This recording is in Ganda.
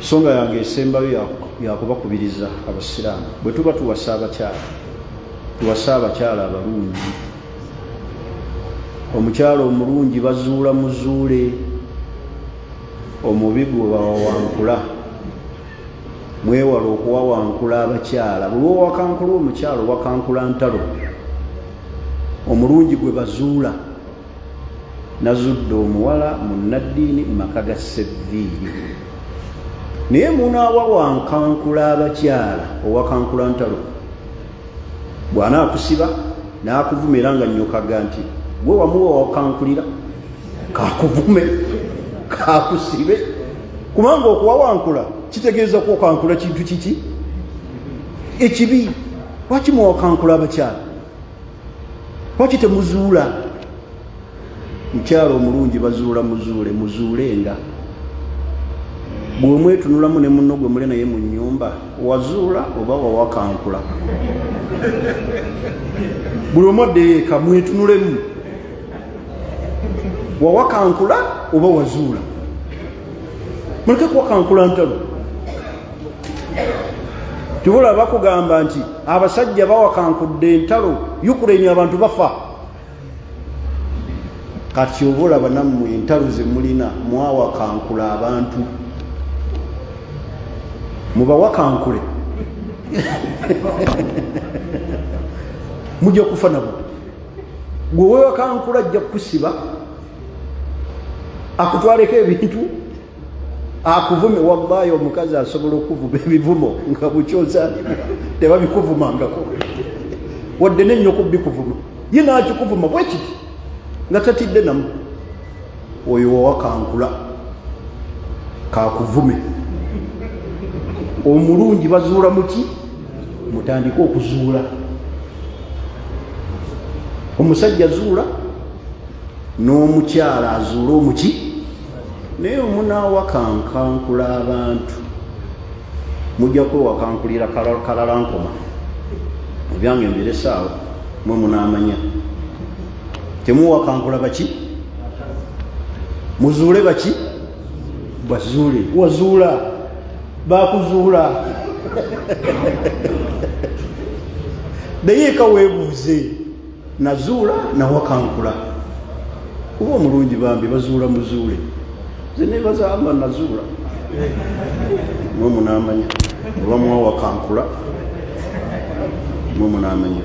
songa yange esembayo yakubakubiriza abasiraamu bwe tuba tuwasa abakyala abalungi. Omukyala omulungi bazuula muzuule, omubi gwe bawawankula. Mwewala okuwawankula abakyala. Bwe wawakankula omukyala owakankula ntalo. Omulungi gwe bazuula. Nazudde omuwala munnaddiini maka ga Sevviiri. Naye munaawawankankula abakyala owakankula ntalo. Bw'anaakusiba n'akuvumira nga nnyokaga nti gwe wamuwa wakankulira kakuvume kakusibe. Kubanga okuwawankula kitegeeza ko okankula kintu kiki ekibi. Lwaki muwakankula abakyala? Lwaki temuzuula? Mukyala omulungi bazuula muzuulenga. Bwe mwetunulamu ne munno gwe muli naye mu nnyumba wazuula oba wawakankula. Buli omu addeyo eka mwetunulemu. Wawakankula oba wazuula. Muleke kuwakankula ntalo. Tubula bakugamba nti abasajja bawakankudde entalo Ukraine abantu bafa. Kati obula banammwe entalo ze mulina mwawakankula abantu. Mubawakankule. Mujja kufa nabo. Gwe wewakankula ajja kusiba akutwaleko ebintu akuvume. Wallahi omukazi asobola okuvuma ebivumo nga bukyozaalibwa tebabikuvumangako wadde nennyoko bikuvuma ye naakikuvuma bwe kiti nga tatidde namu. Oyo wawakankula kakuvume. Omulungi bazuula muki? Mutandike okuzuula. Omusajja azuula n'omukyala azuula omuki. Naye omunaawakankankula abantu mujja kwewakankulira kalalankoma. Ebyange mbirese mwe munaamanya. Temuwakankula baki? Muzuule baki? Bazuule. Wazuula bakuzuula. Naye eka weebuuze nazuula nawakankula. Kuba omulungi bambi bazuula muzuule. Nze nebaza amba nazuula. Mwe munaamanya. Oba mwawakankula mwe munaamanya.